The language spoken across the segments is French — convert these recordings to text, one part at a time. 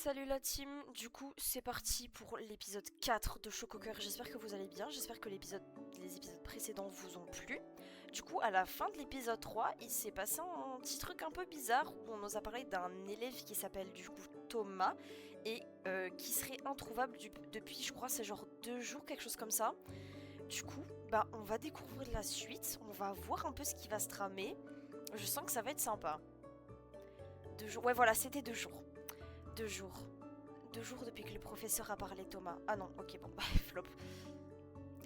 Salut la team, du coup c'est parti pour l'épisode 4 de Chococoeur. J'espère que vous allez bien, j'espère que les épisodes précédents vous ont plu. Du coup à la fin de l'épisode 3, il s'est passé un petit truc un peu bizarre où on nous a parlé d'un élève qui s'appelle du coup Thomas et qui serait introuvable depuis je crois c'est genre 2 jours, quelque chose comme ça. Du coup on va découvrir la suite, on va voir un peu ce qui va se tramer. Je sens que ça va être sympa. 2 jours, ouais voilà c'était 2 jours. 2 jours. 2 jours depuis que le professeur a parlé Thomas. Ah non, ok, bon, flop.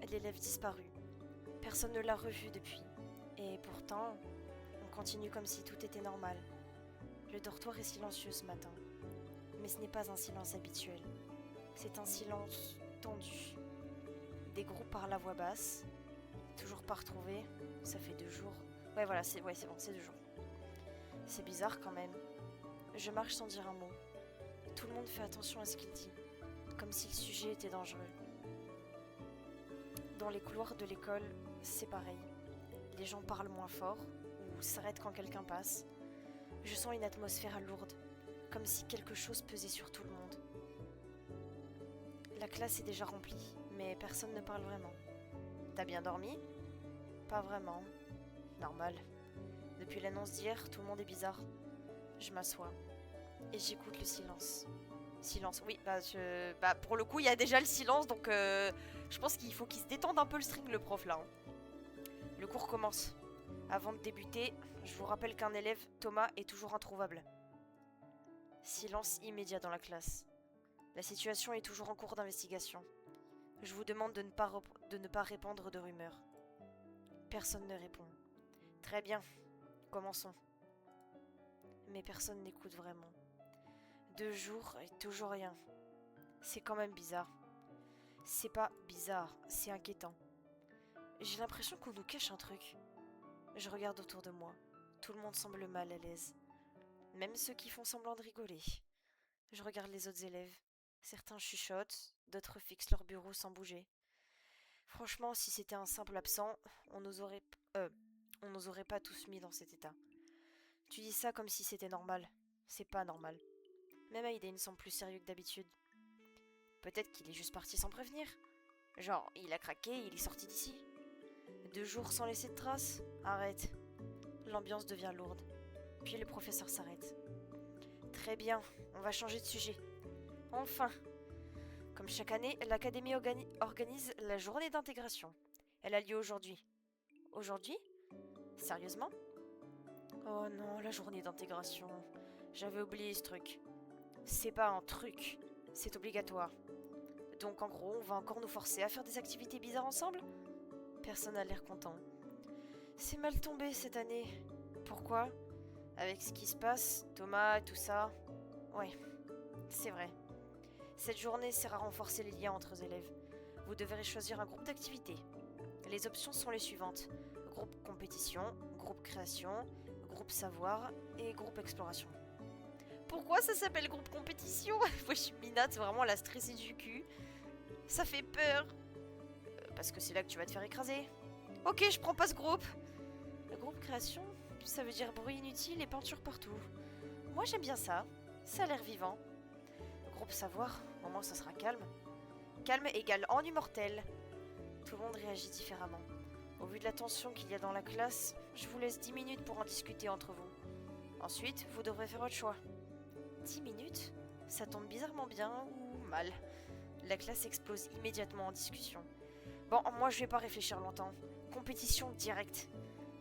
L'élève disparu. Personne ne l'a revu depuis. Et pourtant, on continue comme si tout était normal. Le dortoir est silencieux ce matin. Mais ce n'est pas un silence habituel. C'est un silence tendu. Des groupes parlent à voix basse. Toujours pas retrouvé. Ça fait 2 jours. Ouais, voilà, c'est bon, c'est 2 jours. C'est bizarre quand même. Je marche sans dire un mot. Tout le monde fait attention à ce qu'il dit, comme si le sujet était dangereux. Dans les couloirs de l'école, c'est pareil. Les gens parlent moins fort ou s'arrêtent quand quelqu'un passe. Je sens une atmosphère lourde, comme si quelque chose pesait sur tout le monde. La classe est déjà remplie, mais personne ne parle vraiment. T'as bien dormi? Pas vraiment. Normal. Depuis l'annonce d'hier, tout le monde est bizarre. Je m'assois et j'écoute le silence. Silence, oui, pour le coup, il y a déjà le silence, donc je pense qu'il faut qu'il se détende un peu le string, le prof, là. Hein. Le cours commence. Avant de débuter, je vous rappelle qu'un élève, Thomas, est toujours introuvable. Silence immédiat dans la classe. La situation est toujours en cours d'investigation. Je vous demande de ne pas répandre de rumeurs. Personne ne répond. Très bien, commençons. Mais personne n'écoute vraiment. 2 jours et toujours rien. C'est quand même bizarre. C'est pas bizarre, c'est inquiétant. J'ai l'impression qu'on nous cache un truc. Je regarde autour de moi. Tout le monde semble mal à l'aise. Même ceux qui font semblant de rigoler. Je regarde les autres élèves. Certains chuchotent, d'autres fixent leur bureau sans bouger. Franchement, si c'était un simple absent, on nous aurait... on nous aurait pas tous mis dans cet état. Tu dis ça comme si c'était normal. C'est pas normal. Même Aiden semble plus sérieux que d'habitude. Peut-être qu'il est juste parti sans prévenir. Genre, il a craqué et il est sorti d'ici. 2 jours sans laisser de traces? Arrête. L'ambiance devient lourde. Puis le professeur s'arrête. Très bien, on va changer de sujet. Enfin. Comme chaque année, l'académie organise la journée d'intégration. Elle a lieu aujourd'hui. Aujourd'hui? Sérieusement? Oh non, la journée d'intégration. J'avais oublié ce truc. C'est pas un truc, c'est obligatoire. Donc en gros, on va encore nous forcer à faire des activités bizarres ensemble? Personne n'a l'air content. C'est mal tombé cette année. Pourquoi? Avec ce qui se passe, Thomas et tout ça. Ouais, c'est vrai. Cette journée sert à renforcer les liens entre élèves. Vous devrez choisir un groupe d'activités. Les options sont les suivantes. Groupe compétition, groupe création, groupe savoir et groupe exploration. Pourquoi ça s'appelle groupe compétition? Moi je suis Minate, c'est vraiment la stressée du cul. Ça fait peur. Parce que c'est là que tu vas te faire écraser. Ok, je prends pas ce groupe. Le groupe création, ça veut dire bruit inutile et peinture partout. Moi j'aime bien ça. Ça a l'air vivant. Le groupe savoir, au moins ça sera calme. Calme égale ennui mortel. Tout le monde réagit différemment. Au vu de la tension qu'il y a dans la classe, je vous laisse 10 minutes pour en discuter entre vous. Ensuite, vous devrez faire votre choix. 10 minutes? Ça tombe bizarrement bien ou mal. La classe explose immédiatement en discussion. Bon, moi je vais pas réfléchir longtemps. Compétition directe.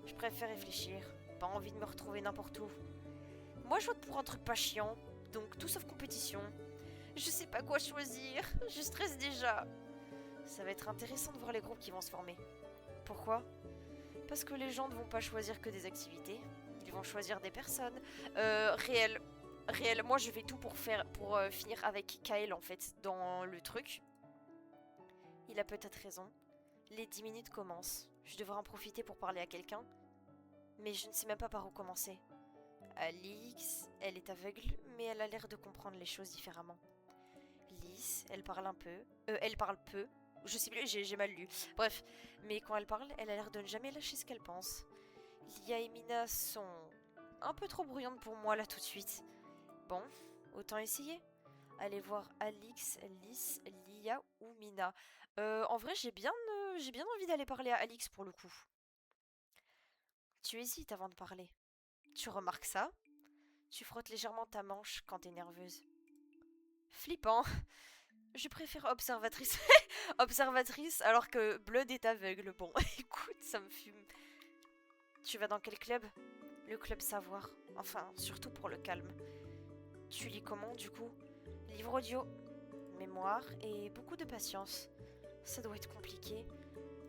Je préfère réfléchir. Pas envie de me retrouver n'importe où. Moi je vote pour un truc pas chiant. Donc tout sauf compétition. Je sais pas quoi choisir. Je stresse déjà. Ça va être intéressant de voir les groupes qui vont se former. Pourquoi? Parce que les gens ne vont pas choisir que des activités. Ils vont choisir des personnes. Réel. Réel, moi je fais tout pour finir avec Kael en fait dans le truc. Il a peut-être raison. Les 10 minutes commencent. Je devrais en profiter pour parler à quelqu'un. Mais je ne sais même pas par où commencer. Alix, elle est aveugle, mais elle a l'air de comprendre les choses différemment. Lys, elle parle un peu. Elle parle peu. Je sais plus, j'ai mal lu. Bref, mais quand elle parle, elle a l'air de ne jamais lâcher ce qu'elle pense. Lia et Mina sont un peu trop bruyantes pour moi là tout de suite. Bon, autant essayer. aller voir Alix, Lys, Lia ou Mina. En vrai, j'ai bien envie d'aller parler à Alix pour le coup. Tu hésites avant de parler. Tu remarques ça? Tu frottes légèrement ta manche quand t'es nerveuse. Flippant. Je préfère observatrice. Observatrice alors que Blood est aveugle. Bon, écoute, ça me fume. Tu vas dans quel club? Le club savoir. Enfin, surtout pour le calme. Tu lis comment du coup? Livre audio, mémoire et beaucoup de patience. Ça doit être compliqué.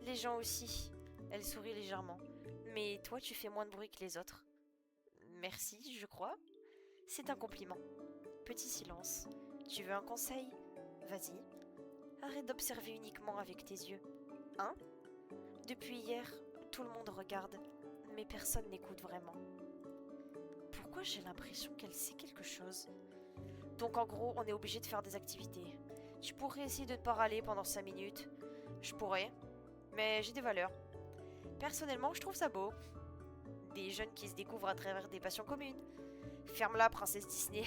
Les gens aussi. Elle sourit légèrement. Mais toi, tu fais moins de bruit que les autres. Merci, je crois. C'est un compliment. Petit silence. Tu veux un conseil? Vas-y. Arrête d'observer uniquement avec tes yeux. Hein? Depuis hier, tout le monde regarde, mais personne n'écoute vraiment. Pourquoi j'ai l'impression qu'elle sait quelque chose? Donc en gros, on est obligé de faire des activités. Tu pourrais essayer de ne pas râler pendant 5 minutes. Je pourrais, mais j'ai des valeurs. Personnellement, je trouve ça beau. Des jeunes qui se découvrent à travers des passions communes. Ferme-la, princesse Disney.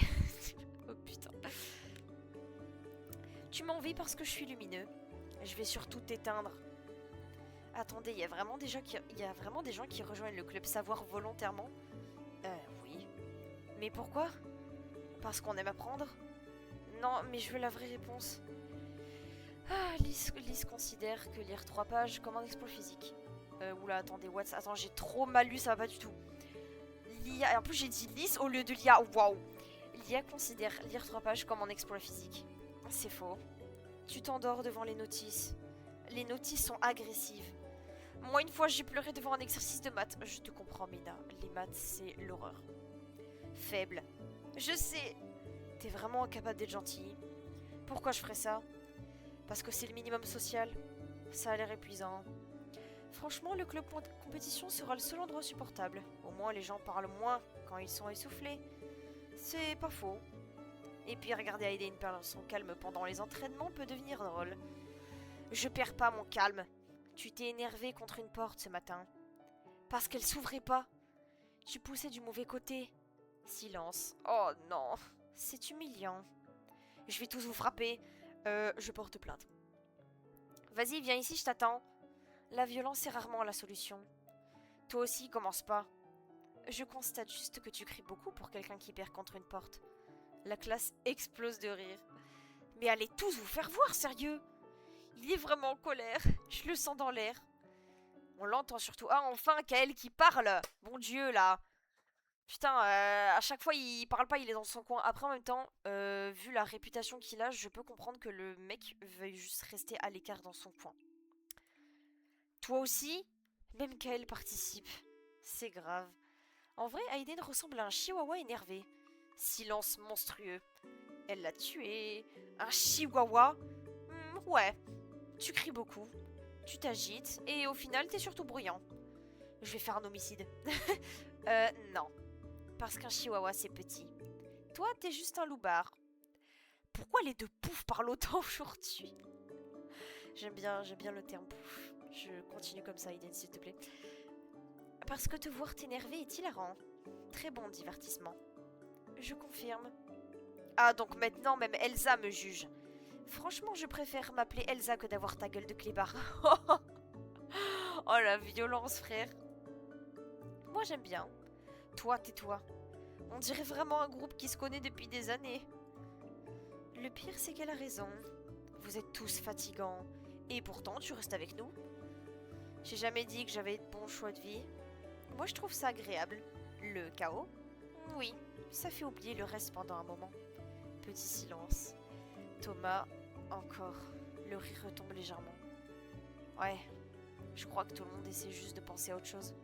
Oh putain. Tu m'envies parce que je suis lumineux. Je vais surtout t'éteindre. Attendez, il y a vraiment des gens qui rejoignent le club savoir volontairement? Oui. Mais pourquoi? Parce qu'on aime apprendre? Non, mais je veux la vraie réponse. Ah, Lys considère que lire 3 pages comme un exploit physique. Oula, attendez, what? Attends, j'ai trop mal lu, ça va pas du tout. Lia, en plus j'ai dit Lys au lieu de Lia, waouh. Lia considère lire 3 pages comme un exploit physique. C'est faux. Tu t'endors devant les notices. Les notices sont agressives. Moi, une fois, j'ai pleuré devant un exercice de maths. Je te comprends, Mina. Les maths, c'est l'horreur. Faible. Je sais. T'es vraiment incapable d'être gentille. Pourquoi je ferais ça? Parce que c'est le minimum social. Ça a l'air épuisant. Franchement, le club compétition sera le seul endroit supportable. Au moins, les gens parlent moins quand ils sont essoufflés. C'est pas faux. Et puis, regarder Aiden perdre son calme pendant les entraînements peut devenir drôle. Je perds pas mon calme. Tu t'es énervé contre une porte ce matin. Parce qu'elle s'ouvrait pas. Tu poussais du mauvais côté. Silence. Oh non. C'est humiliant. Je vais tous vous frapper. Je porte plainte. Vas-y, viens ici, je t'attends. La violence est rarement la solution. Toi aussi, commence pas. Je constate juste que tu cries beaucoup pour quelqu'un qui perd contre une porte. La classe explose de rire. Mais allez tous vous faire voir, sérieux! Il est vraiment en colère. Je le sens dans l'air. On l'entend surtout. Ah, enfin, Kael qui parle! Bon Dieu, là! Putain, à chaque fois, il parle pas, il est dans son coin. Après, en même temps, vu la réputation qu'il a, je peux comprendre que le mec veuille juste rester à l'écart dans son coin. Toi aussi? Même Kael participe. C'est grave. En vrai, Aiden ressemble à un chihuahua énervé. Silence monstrueux. Elle l'a tué. Un chihuahua? Ouais. Tu cries beaucoup. Tu t'agites. Et au final, t'es surtout bruyant. Je vais faire un homicide. Non. Parce qu'un chihuahua, c'est petit. Toi, t'es juste un loupard. Pourquoi les deux poufs parlent autant aujourd'hui? J'aime bien le terme pouf. Je continue comme ça, Aiden, s'il te plaît. Parce que te voir t'énerver est hilarant. Très bon divertissement. Je confirme. Ah, donc maintenant, même Elsa me juge. Franchement, je préfère m'appeler Elsa que d'avoir ta gueule de clébard. Oh, la violence, frère. Moi, j'aime bien. Toi, tais-toi. On dirait vraiment un groupe qui se connaît depuis des années. Le pire, c'est qu'elle a raison. Vous êtes tous fatigants. Et pourtant, tu restes avec nous. J'ai jamais dit que j'avais de bons choix de vie. Moi, je trouve ça agréable. Le chaos? Oui, ça fait oublier le reste pendant un moment. Petit silence. Thomas, encore. Le rire retombe légèrement. Ouais, je crois que tout le monde essaie juste de penser à autre chose.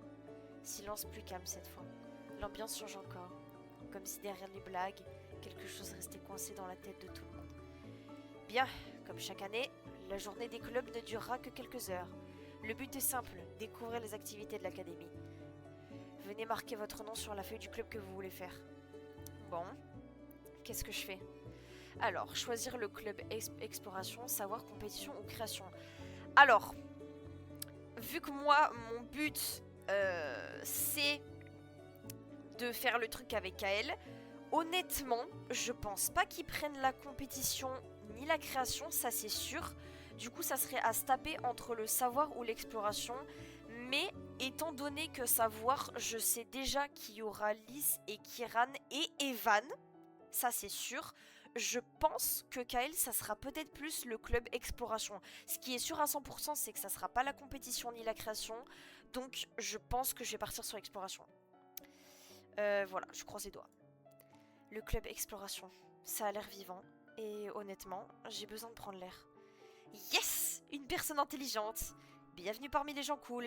Silence plus calme cette fois. L'ambiance change encore. Comme si derrière les blagues, quelque chose restait coincé dans la tête de tout le monde. Bien, comme chaque année, la journée des clubs ne durera que quelques heures. Le but est simple, découvrir les activités de l'académie. Venez marquer votre nom sur la feuille du club que vous voulez faire. Bon, qu'est-ce que je fais? Alors, choisir le club exploration, savoir, compétition ou création. Alors, vu que moi, mon but, c'est de faire le truc avec Kael, Honnêtement, je pense pas qu'ils prennent la compétition ni la création, ça c'est sûr. Du coup, ça serait à se taper entre le savoir ou l'exploration. Mais étant donné que savoir, je sais déjà qu'il y aura Lys et Kiran et Evan, ça c'est sûr. Je pense que Kael, ça sera peut-être plus le club exploration. Ce qui est sûr à 100%, c'est que ça sera pas la compétition ni la création. Donc je pense que je vais partir sur exploration. Voilà, je croise les doigts. Le club exploration, ça a l'air vivant. Et honnêtement, j'ai besoin de prendre l'air. Yes! Une personne intelligente. Bienvenue parmi les gens cool.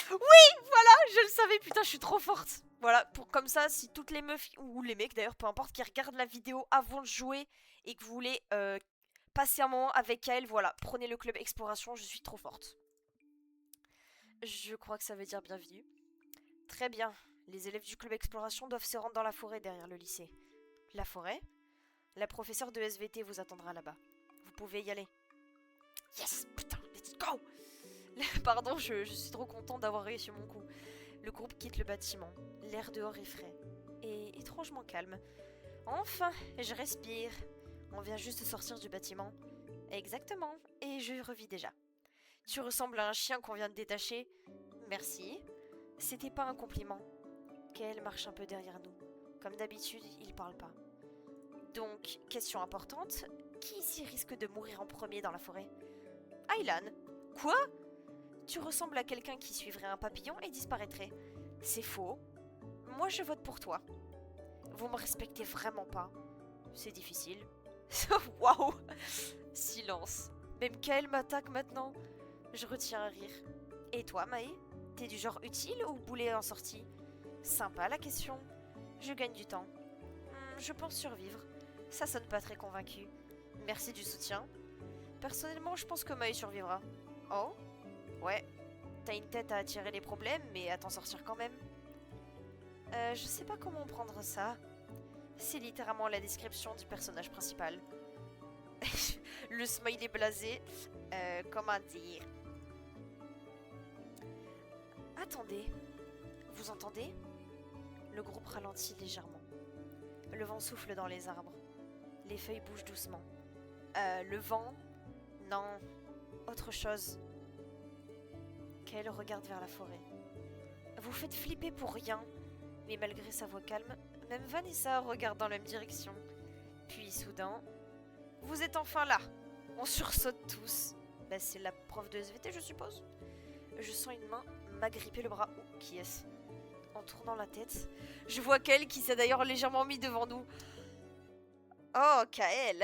Oui, voilà, je le savais, putain, je suis trop forte. Voilà, pour comme ça, si toutes les meufs, ou les mecs d'ailleurs, peu importe, qui regardent la vidéo avant de jouer et que vous voulez passer un moment avec elle, voilà, prenez le club exploration, je suis trop forte. Je crois que ça veut dire bienvenue. Très bien, les élèves du club exploration doivent se rendre dans la forêt derrière le lycée. La forêt? La professeure de SVT vous attendra là-bas. Vous pouvez y aller. Yes, putain, let's go! Pardon, je suis trop content d'avoir réussi mon coup. Le groupe quitte le bâtiment. L'air dehors est frais et étrangement calme. Enfin, je respire. On vient juste de sortir du bâtiment. Exactement, et je revis déjà. Tu ressembles à un chien qu'on vient de détacher. Merci. C'était pas un compliment. Kael marche un peu derrière nous. Comme d'habitude, il parle pas. Donc, question importante. Qui ici risque de mourir en premier dans la forêt? Aylan. Quoi? Tu ressembles à quelqu'un qui suivrait un papillon et disparaîtrait. C'est faux. Moi, je vote pour toi. Vous me respectez vraiment pas. C'est difficile. Waouh! Silence. Même Kael m'attaque maintenant. Je retiens un rire. Et toi, Maë? T'es du genre utile ou boulet en sortie? Sympa la question. Je gagne du temps. Je pense survivre. Ça sonne pas très convaincu. Merci du soutien. Personnellement, je pense que Maë survivra. Oh? Ouais. T'as une tête à attirer les problèmes, mais à t'en sortir quand même. Je sais pas comment prendre ça. C'est littéralement la description du personnage principal. Le smiley blasé. Comment dire? Attendez. Vous entendez? Le groupe ralentit légèrement. Le vent souffle dans les arbres. Les feuilles bougent doucement. Le vent? Non. Autre chose. Kael regarde vers la forêt. Vous faites flipper pour rien. Mais malgré sa voix calme, même Vanessa regarde dans la même direction. Puis soudain... Vous êtes enfin là. On sursaute tous. Bah, c'est la prof de SVT, je suppose. Je sens une main m'agripper le bras. Oh, qui est-ce? En tournant la tête, je vois Kael qui s'est d'ailleurs légèrement mis devant nous. Oh, Kael.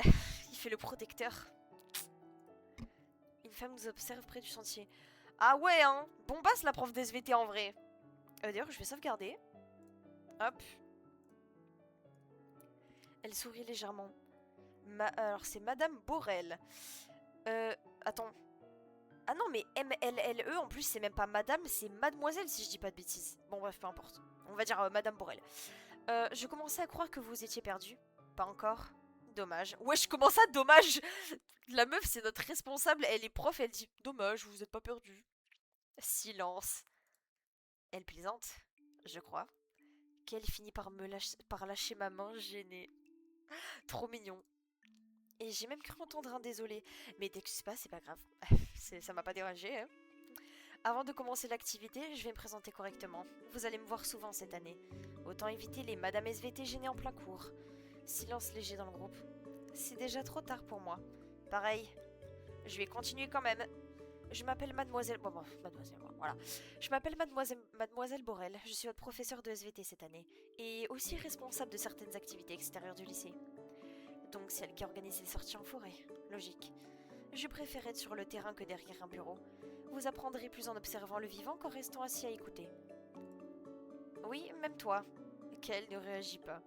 Il fait le protecteur. Une femme nous observe près du sentier. Ah ouais, hein. Bombasse la prof d'SVT en vrai. D'ailleurs, je vais sauvegarder. Hop. Elle sourit légèrement. Alors, c'est Madame Borel. Attends. Ah non, mais MLLE, en plus, c'est même pas Madame, c'est Mademoiselle, si je dis pas de bêtises. Bon, bref, peu importe. On va dire Madame Borel. Je commençais à croire que vous étiez perdu. Pas encore. Dommage. Ouais, je commence à dommage. La meuf, c'est notre responsable. Elle est prof, elle dit dommage, vous êtes pas perdu. Silence. Elle plaisante, je crois. Qu'elle finit par lâcher ma main gênée. Trop mignon. Et j'ai même cru entendre un désolé. Mais t'excuses pas, c'est pas grave. Ça m'a pas dérangé, hein. Avant de commencer l'activité, je vais me présenter correctement. Vous allez me voir souvent cette année. Autant éviter les Madame SVT gênées en plein cours. Silence léger dans le groupe. C'est déjà trop tard pour moi. Pareil. Je vais continuer quand même. Je m'appelle Mademoiselle... Bon, voilà. Je m'appelle Mademoiselle Borel. Je suis votre professeure de SVT cette année. Et aussi responsable de certaines activités extérieures du lycée. Donc celle qui organise les sorties en forêt. Logique. Je préfère être sur le terrain que derrière un bureau. Vous apprendrez plus en observant le vivant qu'en restant assis à écouter. Oui, même toi. Qu'elle ne réagit pas.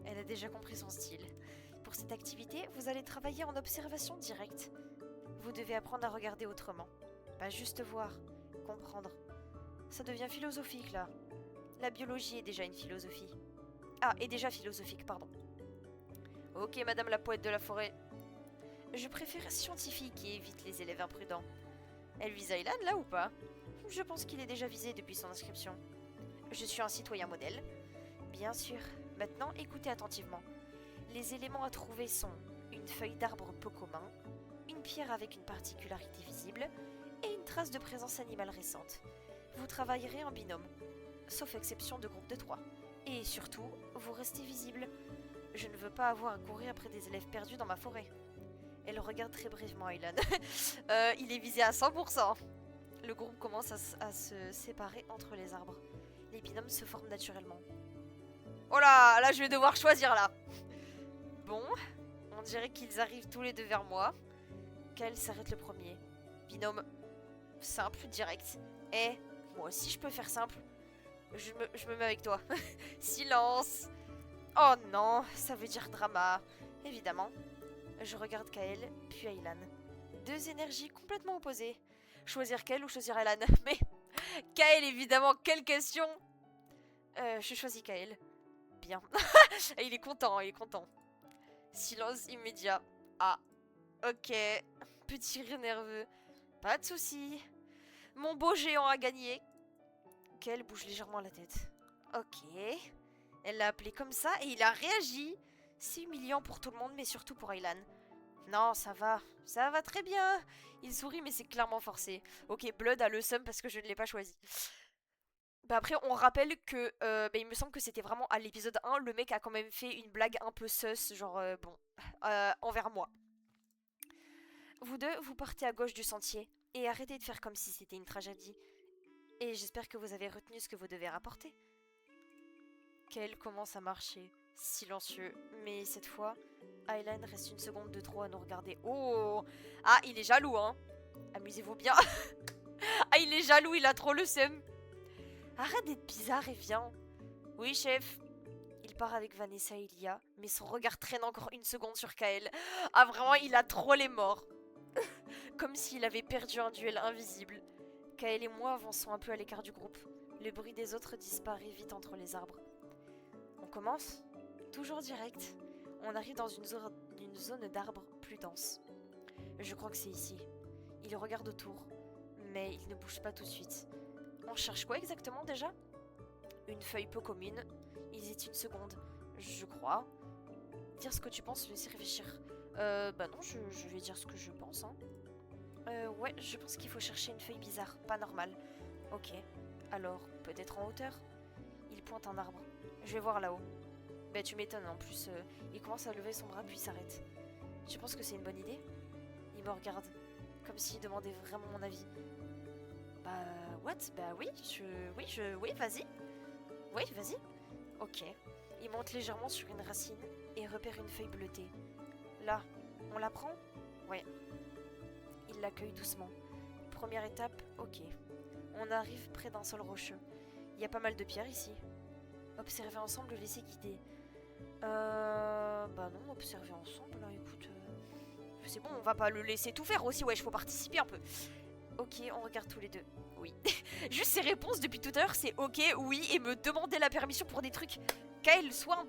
Elle a déjà compris son style. Pour cette activité, vous allez travailler en observation directe. Vous devez apprendre à regarder autrement. Pas juste voir, comprendre. Ça devient philosophique là. La biologie est déjà une philosophie. Ah, est déjà philosophique, pardon. Ok, madame la poète de la forêt. Je préfère scientifique et évite les élèves imprudents. Elle vise Aylan là ou pas? Je pense qu'il est déjà visé depuis son inscription. Je suis un citoyen modèle. Bien sûr, Maintenant, écoutez attentivement. Les éléments à trouver sont une feuille d'arbre peu commun, une pierre avec une particularité visible et une trace de présence animale récente. Vous travaillerez en binôme, sauf exception de groupe de 3. Et surtout, vous restez visible. Je ne veux pas avoir à courir après des élèves perdus dans ma forêt. Elle regarde très brièvement Aylan. Il est visé à 100%. Le groupe commence à se séparer entre les arbres. Les binômes se forment naturellement. Oh là, là je vais devoir choisir là. Bon, on dirait qu'ils arrivent tous les deux vers moi. Kael s'arrête le premier. Binôme simple, direct. Et moi aussi je peux faire simple. Je me mets avec toi. Silence. Oh non, ça veut dire drama. Évidemment. Je regarde Kael, puis Aylan. Deux énergies complètement opposées. Choisir Kael ou choisir Aylan? Mais Kael, évidemment, quelle question. Je choisis Kael. Bien. Il est content, il est content. Silence immédiat. Ah, ok. Petit rire nerveux. Pas de soucis. Mon beau géant a gagné. Kael bouge légèrement la tête. Ok. Elle l'a appelé comme ça et il a réagi. C'est humiliant pour tout le monde, mais surtout pour Aylan. Non, ça va très bien. Il sourit, mais c'est clairement forcé. Ok, Blood a le seum parce que je ne l'ai pas choisi. Bah après, on rappelle que, il me semble que c'était vraiment à l'épisode 1, le mec a quand même fait une blague un peu sus, genre, envers moi. Vous deux, vous partez à gauche du sentier, et arrêtez de faire comme si c'était une tragédie. Et j'espère que vous avez retenu ce que vous devez rapporter. Kael commence à marcher, silencieux, mais cette fois, Aylan reste une seconde de trop à nous regarder. Oh! Ah, il est jaloux, hein! Amusez-vous bien! Ah, il est jaloux, il a trop le seum! Arrête d'être bizarre et viens! Oui, chef! Il part avec Vanessa et Lia, mais son regard traîne encore une seconde sur Kael. Ah, vraiment, il a trop les morts! Comme s'il avait perdu un duel invisible. Kael et moi avançons un peu à l'écart du groupe. Le bruit des autres disparaît vite entre les arbres. On commence? Toujours direct. On arrive dans une zone d'arbres plus dense. Je crois que c'est ici. Il regarde autour, mais il ne bouge pas tout de suite. On cherche quoi exactement déjà? Une feuille peu commune. Il hésite une seconde. Je crois. Dire ce que tu penses, laisser réfléchir. Bah non, je vais dire ce que je pense, hein. Ouais, je pense qu'il faut chercher une feuille bizarre, pas normale. Ok. Alors, peut-être en hauteur? Il pointe un arbre. Je vais voir là-haut. Bah tu m'étonnes, en plus, il commence à lever son bras puis s'arrête. Tu penses que c'est une bonne idée? Il me regarde, comme s'il demandait vraiment mon avis. Bah, what? Bah oui, oui, vas-y. Oui, vas-y. Ok. Il monte légèrement sur une racine et repère une feuille bleutée. Là, on la prend? Ouais. Il l'accueille doucement. Première étape, ok. On arrive près d'un sol rocheux. Il y a pas mal de pierres ici. Observer ensemble, laisser guider. Bah non, observer ensemble, là, écoute. C'est bon, on va pas le laisser tout faire aussi, ouais, il faut participer un peu. Ok, on regarde tous les deux. Oui. Juste ses réponses depuis tout à l'heure, c'est ok, oui, et me demander la permission pour des trucs. Kael, sois un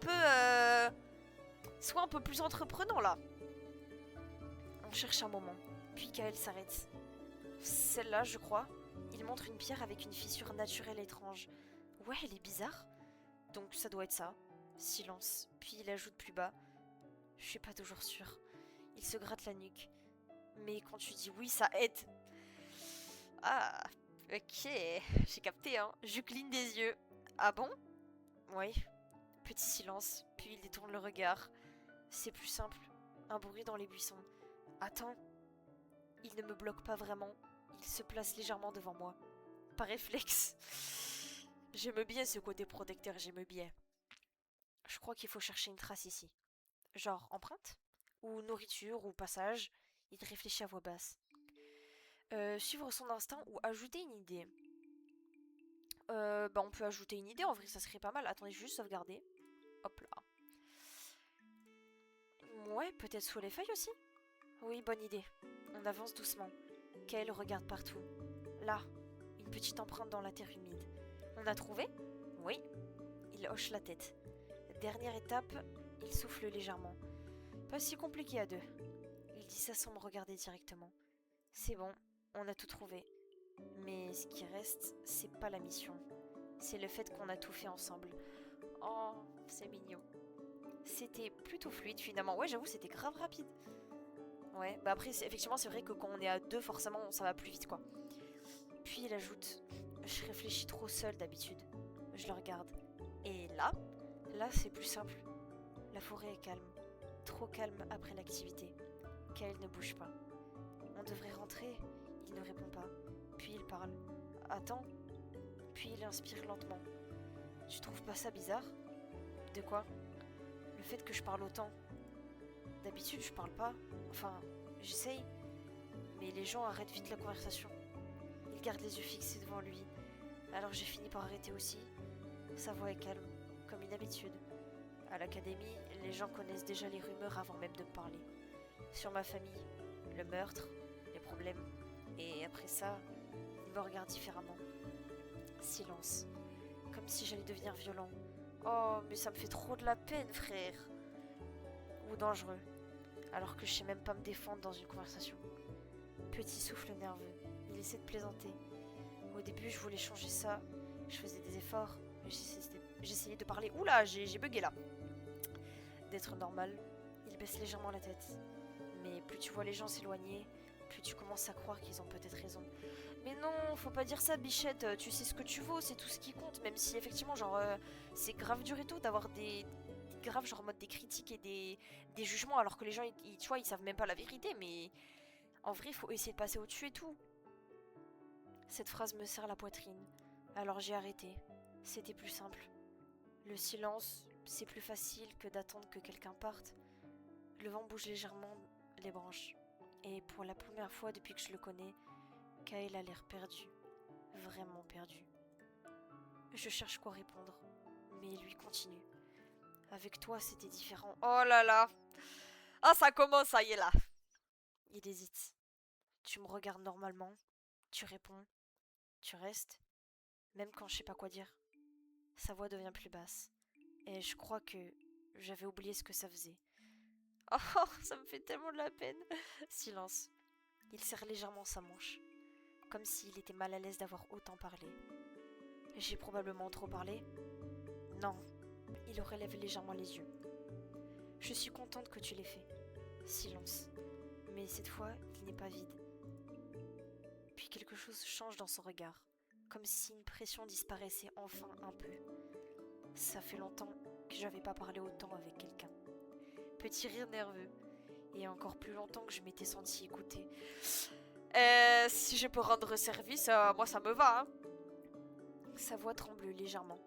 peu plus entreprenant, là. On cherche un moment. Puis Kael s'arrête. Celle-là, je crois. Il montre une pierre avec une fissure naturelle étrange. Ouais, elle est bizarre. Donc ça doit être ça. Silence. Puis il ajoute plus bas. Je suis pas toujours sûre. Il se gratte la nuque. Mais quand tu dis oui, ça aide. Ah, ok. J'ai capté, hein. Je cligne des yeux. Ah bon? Oui. Petit silence. Puis il détourne le regard. C'est plus simple. Un bruit dans les buissons. Attends. Il ne me bloque pas vraiment. Il se place légèrement devant moi. Par réflexe. J'aime bien ce côté protecteur, j'aime bien. Je crois qu'il faut chercher une trace ici. Genre empreinte? Ou nourriture, ou passage. Il réfléchit à voix basse. Suivre son instinct ou ajouter une idée. On peut ajouter une idée, en vrai ça serait pas mal. Attendez, juste sauvegarder. Hop là. Ouais, peut-être sous les feuilles aussi? Oui, bonne idée. On avance doucement. Kael regarde partout. Là, une petite empreinte dans la terre humide. On a trouvé? Oui. Il hoche la tête. Dernière étape, il souffle légèrement. Pas si compliqué à deux. Il dit ça sans me regarder directement. C'est bon, on a tout trouvé. Mais ce qui reste, c'est pas la mission. C'est le fait qu'on a tout fait ensemble. Oh, c'est mignon. C'était plutôt fluide finalement. Ouais, j'avoue, c'était grave rapide. Ouais, bah après, effectivement, c'est vrai que quand on est à deux, forcément, ça va plus vite, quoi. Puis il ajoute, je réfléchis trop seule d'habitude. Je le regarde. Et là, c'est plus simple. La forêt est calme. Trop calme après l'activité. Kael ne bouge pas. On devrait rentrer. Il ne répond pas. Puis il parle. Attends. Puis il inspire lentement. Tu trouves pas ça bizarre? De quoi? Le fait que je parle autant. D'habitude, je parle pas. Enfin, j'essaye. Mais les gens arrêtent vite la conversation. Il garde les yeux fixés devant lui. Alors j'ai fini par arrêter aussi. Sa voix est calme, comme une habitude. À l'académie, les gens connaissent déjà les rumeurs avant même de me parler. Sur ma famille, le meurtre, les problèmes. Et après ça, ils me regardent différemment. Silence. Comme si j'allais devenir violent. Oh, mais ça me fait trop de la peine, frère. Ou dangereux. Alors que je sais même pas me défendre dans une conversation. Petit souffle nerveux. Il essaie de plaisanter. Au début, je voulais changer ça. Je faisais des efforts. J'essayais de parler. Oula, j'ai bugué là. D'être normal. Il baisse légèrement la tête. Mais plus tu vois les gens s'éloigner, plus tu commences à croire qu'ils ont peut-être raison. Mais non, faut pas dire ça, bichette. Tu sais ce que tu vaux, c'est tout ce qui compte. Même si effectivement, genre, c'est grave dur et tout d'avoir grave genre en mode des critiques et des jugements, alors que les gens, tu vois, ils savent même pas la vérité. Mais en vrai, il faut essayer de passer au-dessus et tout. Cette phrase me serre la poitrine. Alors j'ai arrêté. C'était plus simple. Le silence, c'est plus facile que d'attendre que quelqu'un parte. Le vent bouge légèrement les branches. Et pour la première fois depuis que je le connais, Kael a l'air perdu. Vraiment perdu. Je cherche quoi répondre. Mais lui continue. Avec toi, c'était différent. Oh là là! Ah, ça commence, ça y est là! Il hésite. Tu me regardes normalement. Tu réponds. Tu restes. Même quand je sais pas quoi dire. Sa voix devient plus basse. Et je crois que j'avais oublié ce que ça faisait. Oh, ça me fait tellement de la peine. Silence. Il serre légèrement sa manche, comme s'il était mal à l'aise d'avoir autant parlé. J'ai probablement trop parlé? Non. Il relève légèrement les yeux. Je suis contente que tu l'aies fait. Silence. Mais cette fois, il n'est pas vide. Puis quelque chose change dans son regard, comme si une pression disparaissait enfin un peu. Ça fait longtemps que j'avais pas parlé autant avec quelqu'un. Petit rire nerveux. Et encore plus longtemps que je m'étais sentie écoutée. Si je peux rendre service, moi ça me va. Hein. Sa voix tremble légèrement.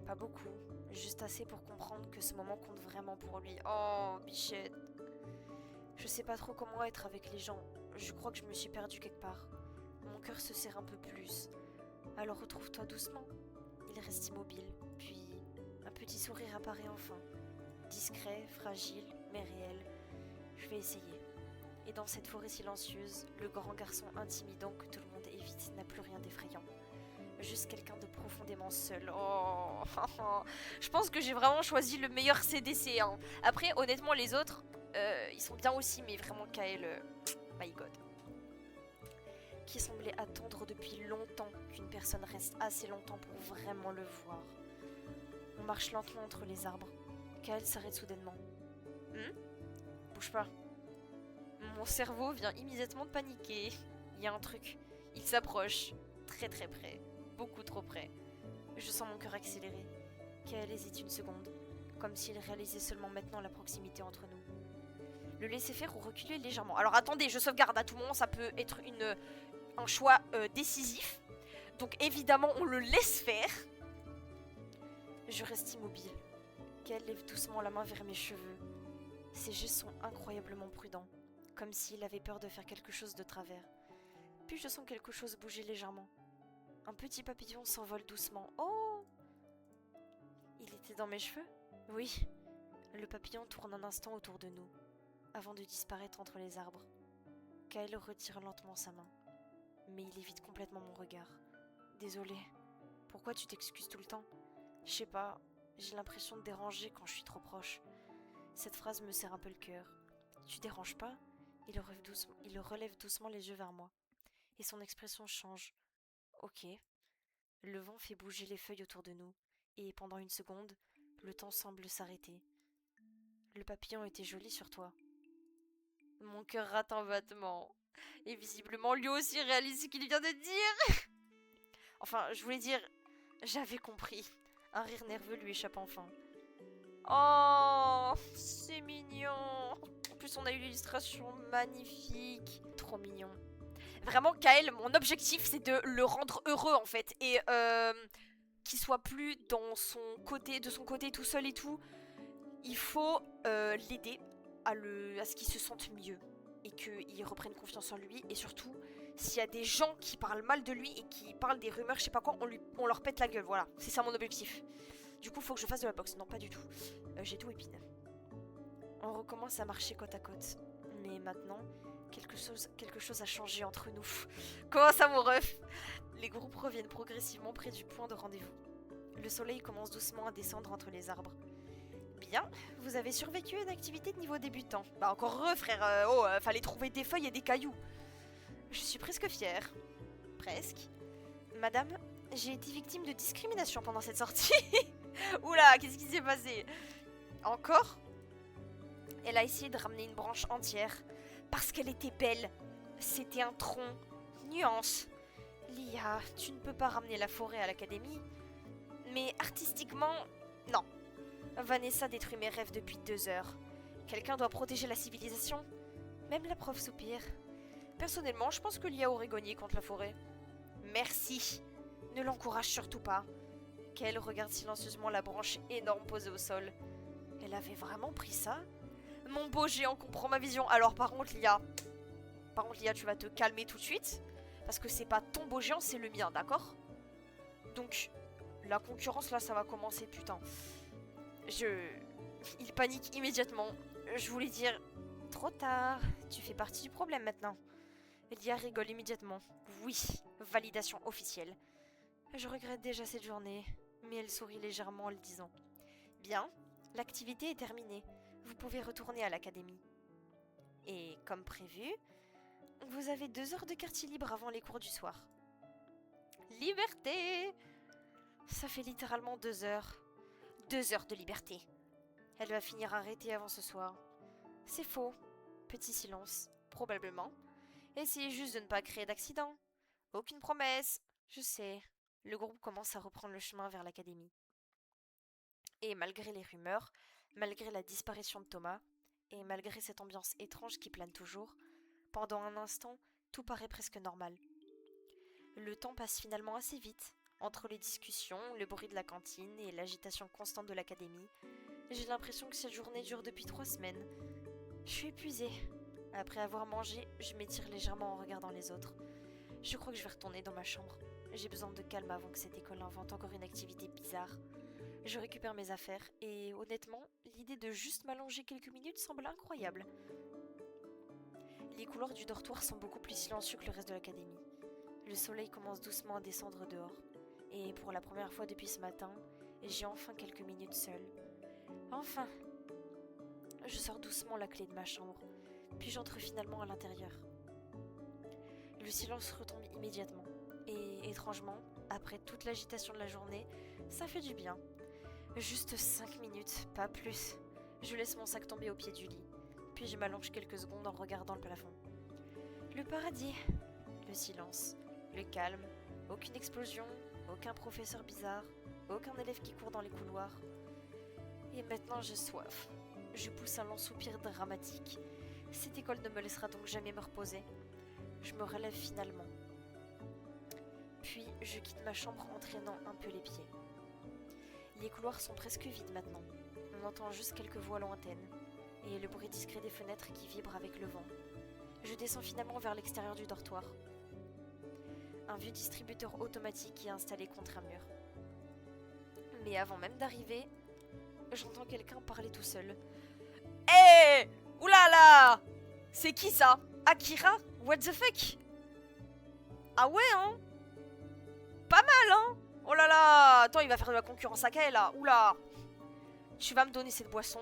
Pas beaucoup, juste assez pour comprendre que ce moment compte vraiment pour lui. Oh, bichette. Je sais pas trop comment être avec les gens. Je crois que je me suis perdue quelque part. Mon cœur se serre un peu plus. Alors retrouve-toi doucement. Il reste immobile, puis un petit sourire apparaît enfin. Discret, fragile, mais réel. Je vais essayer. Et dans cette forêt silencieuse, le grand garçon intimidant que tout le monde évite n'a plus rien d'effrayant. Juste quelqu'un de profondément seul. Oh, je pense que j'ai vraiment choisi le meilleur CDC. Hein. Après, honnêtement, les autres, ils sont bien aussi, mais vraiment Kael, my god. Qui semblait attendre depuis longtemps qu'une personne reste assez longtemps pour vraiment le voir. On marche lentement entre les arbres. Kael s'arrête soudainement. Bouge pas. Mon cerveau vient immédiatement de paniquer. Il y a un truc. Il s'approche. Très très près. Beaucoup trop près. Je sens mon cœur accélérer. Kael hésite une seconde. Comme s'il réalisait seulement maintenant la proximité entre nous. Le laisser faire ou reculer légèrement. Alors attendez, je sauvegarde à tout moment. Ça peut être un choix décisif. Donc évidemment, on le laisse faire. Je reste immobile. Kael lève doucement la main vers mes cheveux. Ses gestes sont incroyablement prudents. Comme s'il avait peur de faire quelque chose de travers. Puis je sens quelque chose bouger légèrement. Un petit papillon s'envole doucement. Oh! Il était dans mes cheveux? Oui. Le papillon tourne un instant autour de nous, avant de disparaître entre les arbres. Kael retire lentement sa main. Mais il évite complètement mon regard. Désolé. Pourquoi tu t'excuses tout le temps? Je sais pas, j'ai l'impression de déranger quand je suis trop proche. Cette phrase me serre un peu le cœur. Tu déranges pas? Il relève doucement les yeux vers moi. Et son expression change. Ok. Le vent fait bouger les feuilles autour de nous. Et pendant une seconde, Le temps semble s'arrêter. Le papillon était joli sur toi. Mon cœur rate un battement. Et visiblement, lui aussi réalise ce qu'il vient de dire. Enfin, je voulais dire, j'avais compris. Un rire nerveux lui échappe enfin. Oh, c'est mignon. En plus, on a eu l'illustration magnifique. Trop mignon. Vraiment, Kael, mon objectif, c'est de le rendre heureux, en fait. Et qu'il soit plus dans son côté, de son côté tout seul et tout. Il faut l'aider à ce qu'il se sente mieux. Et qu'il reprenne confiance en lui. Et surtout, s'il y a des gens qui parlent mal de lui et qui parlent des rumeurs, je sais pas quoi, on leur pète la gueule. Voilà, c'est ça mon objectif. Du coup, faut que je fasse de la boxe. Non, pas du tout. J'ai tout épine. On recommence à marcher côte à côte. Mais maintenant, quelque chose a changé entre nous. Comment ça, mon ref? Les groupes reviennent progressivement près du point de rendez-vous. Le soleil commence doucement à descendre entre les arbres. Bien, vous avez survécu à une activité de niveau débutant. Bah encore heureux, frère. Fallait trouver des feuilles et des cailloux. Je suis presque fière. Presque. Madame, j'ai été victime de discrimination pendant cette sortie. Oula, qu'est-ce qui s'est passé? Encore? Elle a essayé de ramener une branche entière. Parce qu'elle était belle. C'était un tronc. Nuance. Lia, tu ne peux pas ramener la forêt à l'académie. Mais artistiquement, non. Vanessa détruit mes rêves depuis 2 heures. Quelqu'un doit protéger la civilisation. Même la prof soupire. Personnellement, je pense que Lia aurait gagné contre la forêt. Merci. Ne l'encourage surtout pas. Qu'elle regarde silencieusement la branche énorme posée au sol. Elle avait vraiment pris ça? Mon beau géant comprend ma vision. Alors par contre, Lia, tu vas te calmer tout de suite. Parce que c'est pas ton beau géant, c'est le mien, d'accord? Donc, la concurrence, là, ça va commencer, putain. Il panique immédiatement. Je voulais dire... Trop tard. Tu fais partie du problème maintenant. Lia rigole immédiatement. Oui, validation officielle. Je regrette déjà cette journée. Mais elle sourit légèrement en le disant. Bien, l'activité est terminée. Vous pouvez retourner à l'académie. Et comme prévu, vous avez 2 heures de quartier libre avant les cours du soir. Liberté! Ça fait littéralement 2 heures. 2 heures de liberté. Elle va finir arrêtée avant ce soir. C'est faux. Petit silence. Probablement. Essayez juste de ne pas créer d'accident. Aucune promesse. Je sais. Le groupe commence à reprendre le chemin vers l'académie. Et malgré les rumeurs, malgré la disparition de Thomas, et malgré cette ambiance étrange qui plane toujours, pendant un instant, tout paraît presque normal. Le temps passe finalement assez vite. Entre les discussions, le bruit de la cantine et l'agitation constante de l'académie, j'ai l'impression que cette journée dure depuis 3 semaines. Je suis épuisée. Après avoir mangé, je m'étire légèrement en regardant les autres. Je crois que je vais retourner dans ma chambre. J'ai besoin de calme avant que cette école invente encore une activité bizarre. Je récupère mes affaires et honnêtement, l'idée de juste m'allonger quelques minutes semble incroyable. Les couloirs du dortoir sont beaucoup plus silencieux que le reste de l'académie. Le soleil commence doucement à descendre dehors. Et pour la première fois depuis ce matin, j'ai enfin quelques minutes seule. Enfin! Je sors doucement la clé de ma chambre, puis j'entre finalement à l'intérieur. Le silence retombe immédiatement, et étrangement, après toute l'agitation de la journée, ça fait du bien. Juste 5 minutes, pas plus. Je laisse mon sac tomber au pied du lit, puis je m'allonge quelques secondes en regardant le plafond. Le paradis, le silence, le calme, aucune explosion, aucun professeur bizarre, aucun élève qui court dans les couloirs. Et maintenant j'ai soif. Je pousse un long soupir dramatique. Cette école ne me laissera donc jamais me reposer. Je me relève finalement. Puis je quitte ma chambre en traînant un peu les pieds. Les couloirs sont presque vides maintenant. On entend juste quelques voix lointaines et le bruit discret des fenêtres qui vibrent avec le vent. Je descends finalement vers l'extérieur du dortoir. Un vieux distributeur automatique qui est installé contre un mur. Mais avant même d'arriver, j'entends quelqu'un parler tout seul. Hé! Oulala! C'est qui ça? Akira? What the fuck? Ah ouais, hein? Pas mal, hein? Oh là là! Attends, il va faire de la concurrence à Kael, là. Oula! Tu vas me donner cette boisson?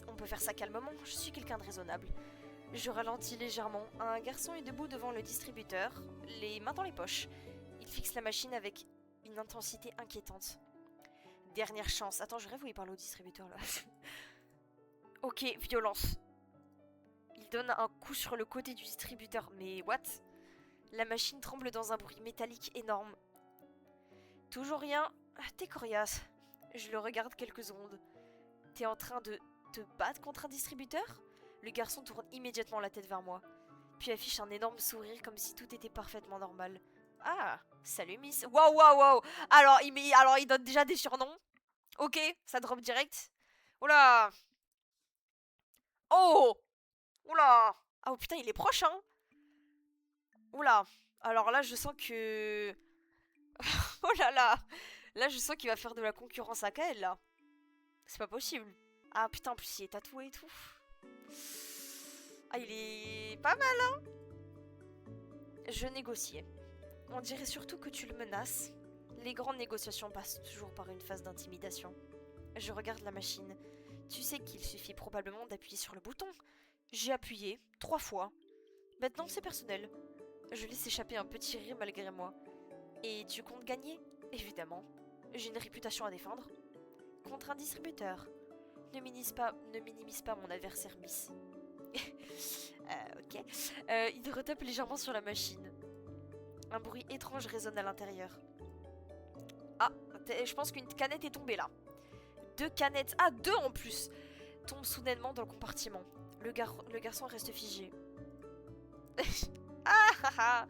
On peut faire ça calmement. Je suis quelqu'un de raisonnable. Je ralentis légèrement. Un garçon est debout devant le distributeur, les mains dans les poches. Il fixe la machine avec une intensité inquiétante. Dernière chance. Attends, je rêve où il parle au distributeur là. Ok, violence. Il donne un coup sur le côté du distributeur. Mais what? La machine tremble dans un bruit métallique énorme. Toujours rien. T'es coriace. Je le regarde quelques secondes. T'es en train de te battre contre un distributeur? Le garçon tourne immédiatement la tête vers moi, puis affiche un énorme sourire comme si tout était parfaitement normal. Ah, salut Miss. Waouh, waouh, waouh. Alors, il donne déjà des surnoms. Ok, ça drop direct. Oula. Oh. Oula. Ah oh, putain, il est proche, hein. Oula. Alors là, je sens que... Oh là là. Là, je sens qu'il va faire de la concurrence à Kael, là. C'est pas possible. Ah putain, en plus, il est tatoué et tout. Ah, il est pas mal, hein. Je négociais. On dirait surtout que tu le menaces. Les grandes négociations passent toujours par une phase d'intimidation. Je regarde la machine. Tu sais qu'il suffit probablement d'appuyer sur le bouton. J'ai appuyé, 3 fois. Maintenant, c'est personnel. Je laisse échapper un petit rire malgré moi. Et tu comptes gagner? Évidemment. J'ai une réputation à défendre. Contre un distributeur. Ne minimise pas mon adversaire, Miss. Ok. Il retape légèrement sur la machine. Un bruit étrange résonne à l'intérieur. Ah, je pense qu'une canette est tombée là. 2 canettes, ah 2 en plus, tombent soudainement dans le compartiment. Le garçon reste figé. Ah,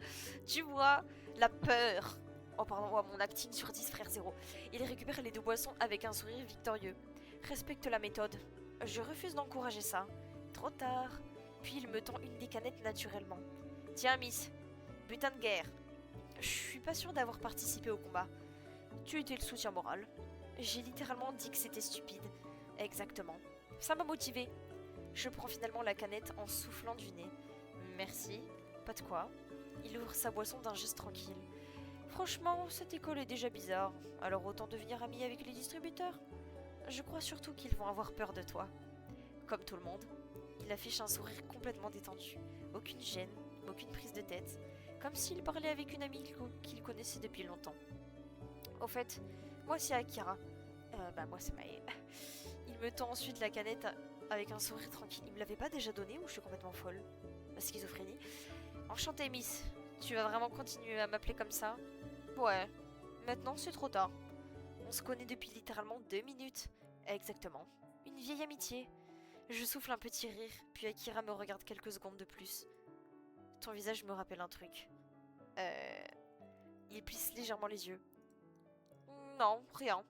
tu vois, la peur. Oh pardon, oh, mon acting sur 10 frère 0. Il récupère les 2 boissons avec un sourire victorieux. Respecte la méthode. Je refuse d'encourager ça. Trop tard. Puis il me tend une des canettes naturellement. Tiens Miss, butin de guerre. Je suis pas sûre d'avoir participé au combat. Tu étais le soutien moral. J'ai littéralement dit que c'était stupide. Exactement. Ça m'a motivé. Je prends finalement la canette en soufflant du nez. Merci. Pas de quoi. Il ouvre sa boisson d'un geste tranquille. Franchement, cette école est déjà bizarre. Alors autant devenir ami avec les distributeurs. Je crois surtout qu'ils vont avoir peur de toi. Comme tout le monde. Il affiche un sourire complètement détendu. Aucune gêne, aucune prise de tête. Comme s'il parlait avec une amie qu'il connaissait depuis longtemps. Au fait, moi c'est Akira. Moi c'est Mae. Il me tend ensuite la canette avec un sourire tranquille. Il me l'avait pas déjà donné ou je suis complètement folle? La schizophrénie. Enchantée Miss. Tu vas vraiment continuer à m'appeler comme ça? Ouais. Maintenant c'est trop tard. On se connaît depuis littéralement 2 minutes. Exactement. Une vieille amitié. Je souffle un petit rire, puis Akira me regarde quelques secondes de plus. Ton visage me rappelle un truc. Il plisse légèrement les yeux. Non, rien.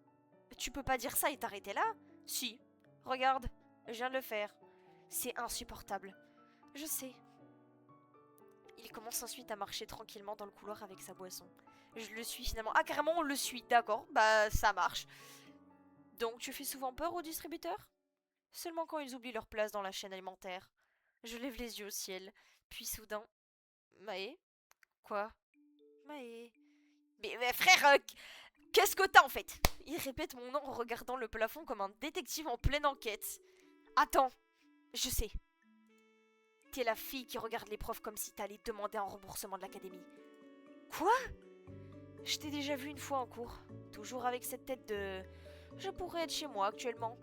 Tu peux pas dire ça et t'arrêter là? Si. Regarde, je viens de le faire. C'est insupportable. Je sais. Il commence ensuite à marcher tranquillement dans le couloir avec sa boisson. Je le suis finalement. Ah carrément on le suit, d'accord. Bah ça marche. Donc tu fais souvent peur aux distributeurs? Seulement quand ils oublient leur place dans la chaîne alimentaire. Je lève les yeux au ciel. Puis soudain... Maë? Quoi? Maë? Mais frère, qu'est-ce que t'as en fait? Il répète mon nom en regardant le plafond comme un détective en pleine enquête. Attends, je sais. T'es la fille qui regarde les profs comme si t'allais demander un remboursement de l'académie. Quoi? Je t'ai déjà vu une fois en cours. Toujours avec cette tête de... Je pourrais être chez moi actuellement.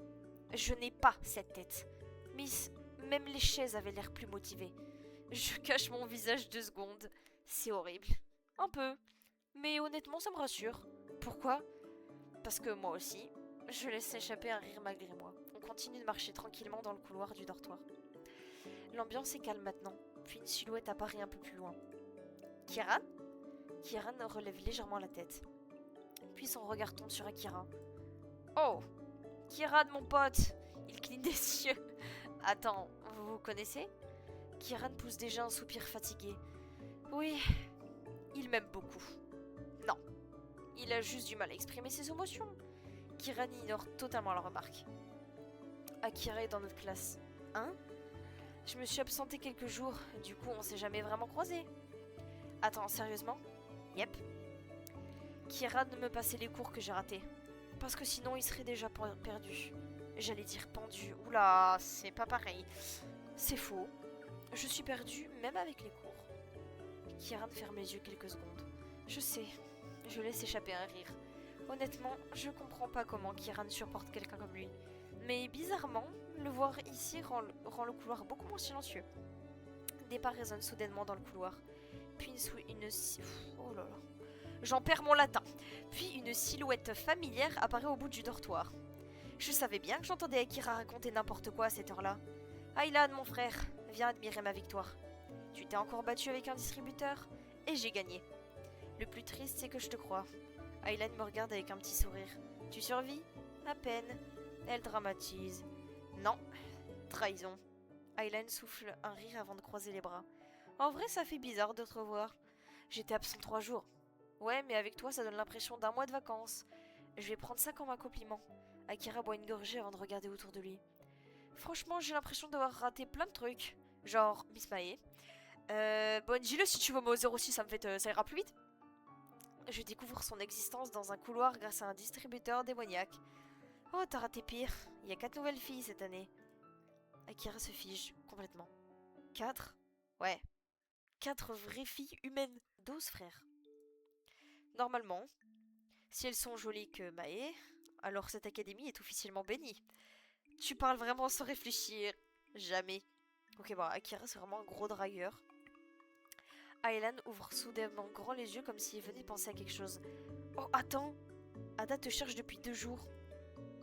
Je n'ai pas cette tête. Miss, même les chaises avaient l'air plus motivées. Je cache mon visage 2 secondes. C'est horrible. Un peu. Mais honnêtement, ça me rassure. Pourquoi? Parce que moi aussi, je laisse échapper un rire malgré moi. On continue de marcher tranquillement dans le couloir du dortoir. L'ambiance est calme maintenant, puis une silhouette apparaît un peu plus loin. Kiran? Kiran relève légèrement la tête. Puis son regard tombe sur Akira. Oh! Kiran, mon pote! Il cligne des yeux. Attends, vous vous connaissez? Kiran pousse déjà un soupir fatigué. Oui, il m'aime beaucoup. Non, il a juste du mal à exprimer ses émotions. Kiran ignore totalement la remarque. Akira est dans notre classe. Hein? Je me suis absentée quelques jours, du coup on s'est jamais vraiment croisés. Attends, sérieusement? Yep. Kiran me passait les cours que j'ai ratés. Parce que sinon il serait déjà perdu. J'allais dire pendu. Oula, c'est pas pareil. C'est faux. Je suis perdue même avec les cours. Kiran ferme les yeux quelques secondes. Je sais. Je laisse échapper un rire. Honnêtement, je comprends pas comment Kiran supporte quelqu'un comme lui. Mais bizarrement, le voir ici rend le couloir beaucoup moins silencieux. Des pas résonnent soudainement dans le couloir. Puis oh là là. J'en perds mon latin. Puis une silhouette familière apparaît au bout du dortoir. Je savais bien que j'entendais Akira raconter n'importe quoi à cette heure-là. Aylan, mon frère, viens admirer ma victoire. Tu t'es encore battu avec un distributeur et j'ai gagné. Le plus triste, c'est que je te crois. Aylan me regarde avec un petit sourire. Tu survis? À peine. Elle dramatise. Non, trahison. Aylan souffle un rire avant de croiser les bras. En vrai, ça fait bizarre de te revoir. J'étais absent 3 jours. Ouais, mais avec toi, ça donne l'impression d'un mois de vacances. Je vais prendre ça comme un compliment. Akira boit une gorgée avant de regarder autour de lui. Franchement, j'ai l'impression d'avoir raté plein de trucs. Genre, Miss Mae. Bon, dis-le si tu veux, moi 06, ça ira plus vite. Je découvre son existence dans un couloir grâce à un distributeur démoniaque. Oh, t'as raté pire. Il y a 4 nouvelles filles cette année. Akira se fige complètement. 4? Ouais. 4 vraies filles humaines. 12 frères. Normalement, si elles sont jolies que Mae, alors cette académie est officiellement bénie. Tu parles vraiment sans réfléchir. Jamais. Ok, bon, Akira, c'est vraiment un gros dragueur. Aylan ouvre soudainement grand les yeux comme s'il venait penser à quelque chose. Oh, attends! Ada te cherche depuis 2 jours.